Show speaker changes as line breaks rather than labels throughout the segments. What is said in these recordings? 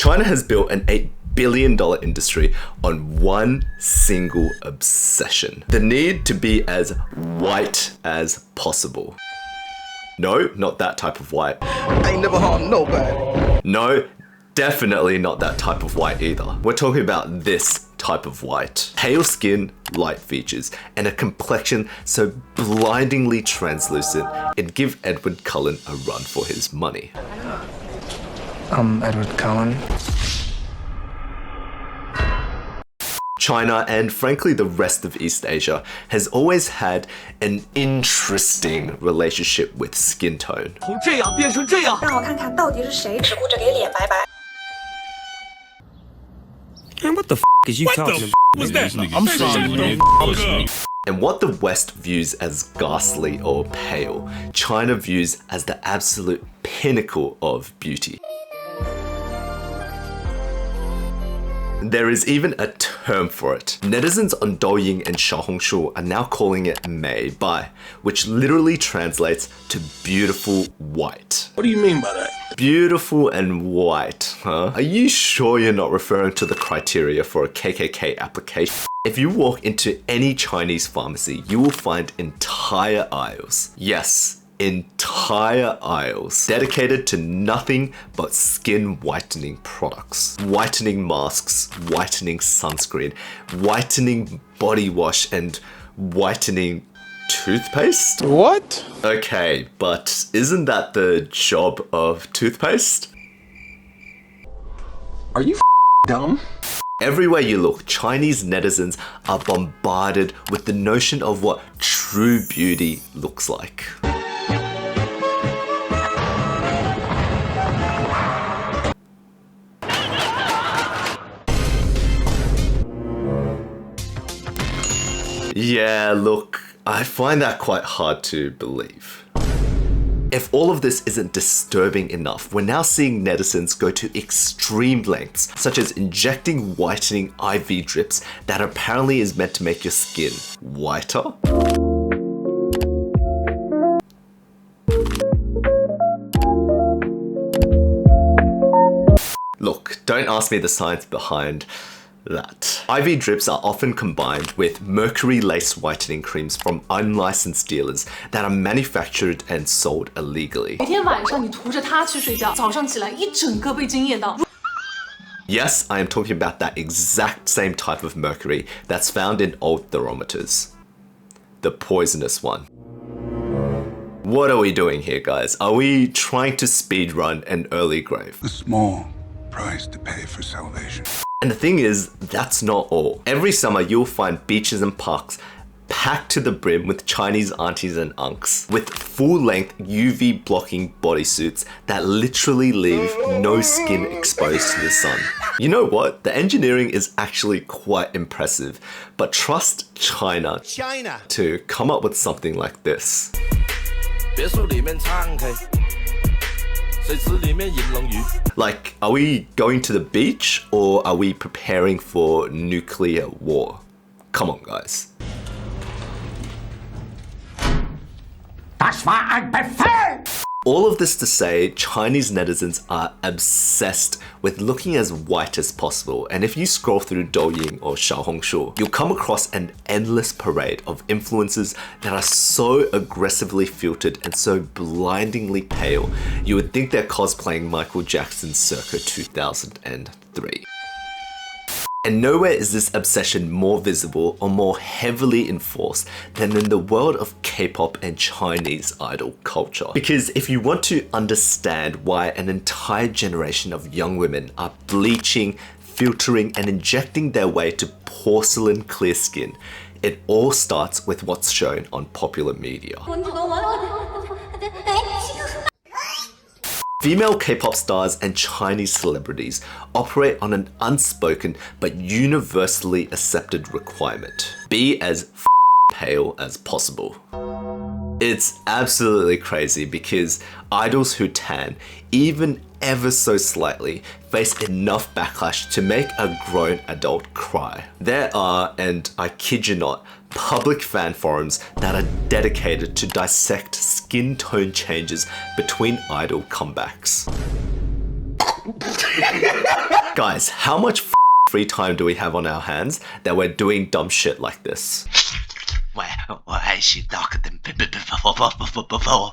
China has built an $8 billion industry on one single obsession. The need to be as white as possible. No, not that type of white.
I ain't never harmed nobody.
No, definitely not that type of white either. We're talking about this type of white. Pale skin, light features, and a complexion so blindingly translucent it'd give Edward Cullen a run for his money.
Edward Cullen.
China, and frankly the rest of East Asia, has always had an interesting relationship with skin tone.
Man, what the f is you talking about?
Was that?
I'm sorry.
And what the West views as ghastly or pale, China views as the absolute pinnacle of beauty. There is even a term for it. Netizens on Douyin and Xiaohongshu are now calling it Mei Bai, which literally translates to beautiful white.
What do you mean by that?
Beautiful and white, huh? Are you sure you're not referring to the criteria for a KKK application? If you walk into any Chinese pharmacy, you will find entire aisles. Yes, entire aisles dedicated to nothing but skin whitening products. Whitening masks, whitening sunscreen, whitening body wash, and whitening toothpaste?
What?
Okay, but isn't that the job of toothpaste?
Are you dumb?
Everywhere you look, Chinese netizens are bombarded with the notion of what true beauty looks like. Yeah, look, I find that quite hard to believe. If all of this isn't disturbing enough, we're now seeing netizens go to extreme lengths, such as injecting whitening IV drips that apparently is meant to make your skin whiter. Look, don't ask me the science behind that. IV drips are often combined with mercury-laced whitening creams from unlicensed dealers that are manufactured and sold illegally. Yes, I am talking about that exact same type of mercury that's found in old thermometers. The poisonous one. What are we doing here, guys? Are we trying to speedrun an early grave?
A small price to pay for salvation.
And the thing is, that's not all. Every summer you'll find beaches and parks packed to the brim with Chinese aunties and unks with full-length UV blocking bodysuits that literally leave no skin exposed to the sun. You know what? The engineering is actually quite impressive, but trust China to come up with something like this. Like, are we going to the beach or are we preparing for nuclear war? Come on, guys. All of this to say, Chinese netizens are obsessed with looking as white as possible, and if you scroll through Douyin or Xiaohongshu, you'll come across an endless parade of influencers that are so aggressively filtered and so blindingly pale, you would think they're cosplaying Michael Jackson circa 2003. And nowhere is this obsession more visible or more heavily enforced than in the world of K-pop and Chinese idol culture. Because if you want to understand why an entire generation of young women are bleaching, filtering, and injecting their way to porcelain clear skin, it all starts with what's shown on popular media. Female K-pop stars and Chinese celebrities operate on an unspoken but universally accepted requirement. Be as pale as possible. It's absolutely crazy because idols who tan, even ever so slightly, face enough backlash to make a grown adult cry. There are, and I kid you not, public fan forums that are dedicated to dissect skin tone changes between idol comebacks. Guys, how much free time do we have on our hands that we're doing dumb shit like this?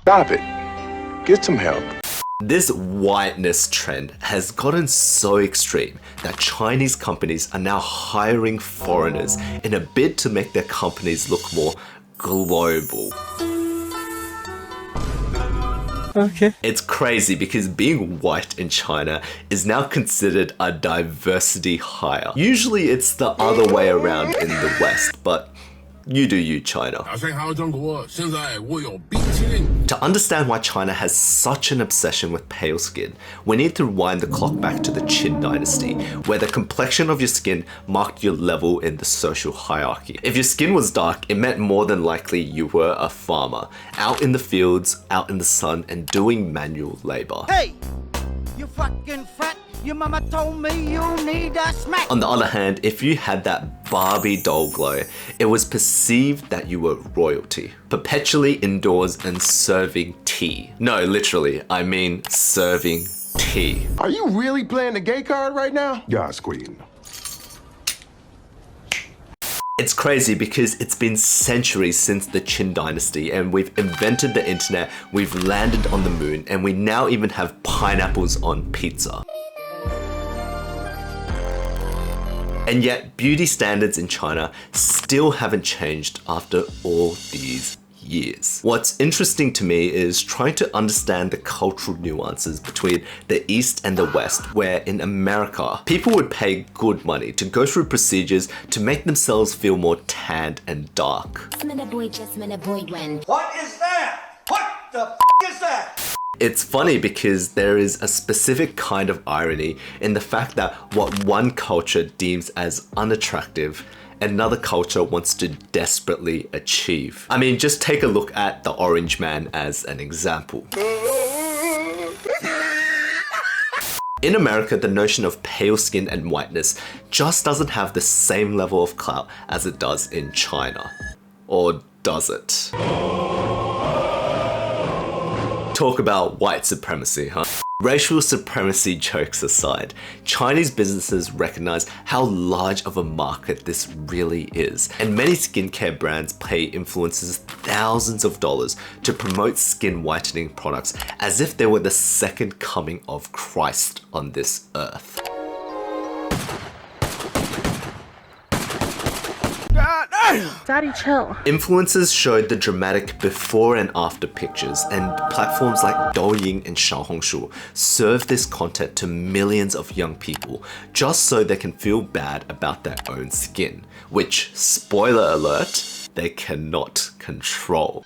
Stop it. Get some help.
This whiteness trend has gotten so extreme that Chinese companies are now hiring foreigners in a bid to make their companies look more global.
Okay.
It's crazy because being white in China is now considered a diversity hire. Usually it's the other way around in the West, but you do you, China. To understand why China has such an obsession with pale skin, we need to rewind the clock back to the Qin dynasty, where the complexion of your skin marked your level in the social hierarchy. If your skin was dark, it meant more than likely you were a farmer, out in the fields, out in the sun, and doing manual labor.
Hey, you fucking fat. Your mama told me you need a smack.
On the other hand, if you had that Barbie doll glow, it was perceived that you were royalty, perpetually indoors and serving tea. No, literally, I mean serving tea.
Are you really playing the gay card right now? Yeah, Squeak.
It's crazy because it's been centuries since the Qin dynasty and we've invented the internet, we've landed on the moon, and we now even have pineapples on pizza. And yet, beauty standards in China still haven't changed after all these years. What's interesting to me is trying to understand the cultural nuances between the East and the West, where in America, people would pay good money to go through procedures to make themselves feel more tanned and dark.
What is
that? What the f is that?
It's funny because there is a specific kind of irony in the fact that what one culture deems as unattractive, another culture wants to desperately achieve. I mean, just take a look at the Orange Man as an example. In America, the notion of pale skin and whiteness just doesn't have the same level of clout as it does in China. Or does it? Talk about white supremacy, huh? Racial supremacy jokes aside, Chinese businesses recognize how large of a market this really is, and many skincare brands pay influencers thousands of dollars to promote skin whitening products as if they were the second coming of Christ on this earth.
Daddy, chill.
Influencers showed the dramatic before and after pictures, and platforms like Douyin and Xiaohongshu serve this content to millions of young people just so they can feel bad about their own skin, which, spoiler alert, they cannot control.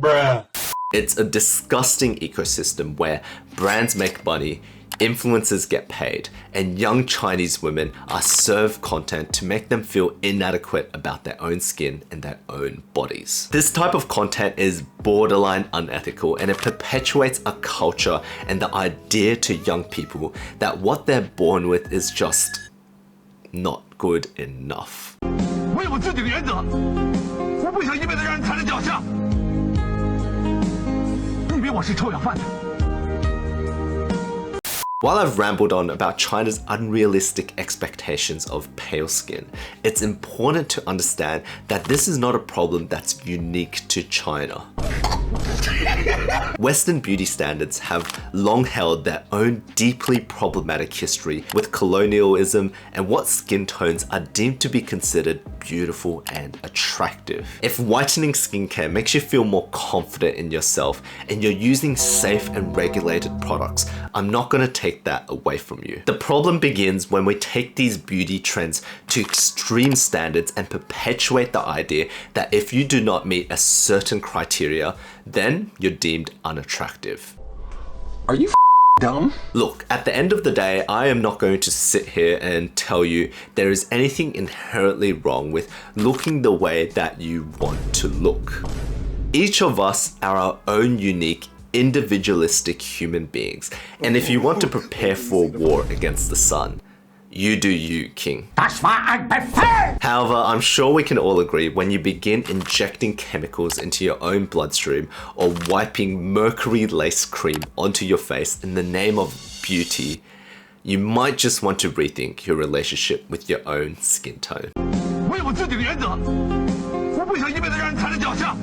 Bruh.
It's a disgusting ecosystem where brands make money, influencers get paid, and young Chinese women are served content to make them feel inadequate about their own skin and their own bodies. This type of content is borderline unethical, and it perpetuates a culture and the idea to young people that what they're born with is just not good enough. While I've rambled on about China's unrealistic expectations of pale skin, it's important to understand that this is not a problem that's unique to China. Western beauty standards have long held their own deeply problematic history with colonialism and what skin tones are deemed to be considered beautiful and attractive. If whitening skincare makes you feel more confident in yourself and you're using safe and regulated products, I'm not going to take that away from you. The problem begins when we take these beauty trends to extreme standards and perpetuate the idea that if you do not meet a certain criteria, then you're deemed unattractive.
Are you dumb?
Look, at the end of the day, I am not going to sit here and tell you there is anything inherently wrong with looking the way that you want to look. Each of us are our own unique, individualistic human beings, and if you want to prepare for war against the sun, You do you, King.
Das war ein Befehl!
However, I'm sure we can all agree when you begin injecting chemicals into your own bloodstream or wiping mercury-laced cream onto your face in the name of beauty, you might just want to rethink your relationship with your own skin tone.
为我自己的原则，我不想一辈子让人踩在脚下。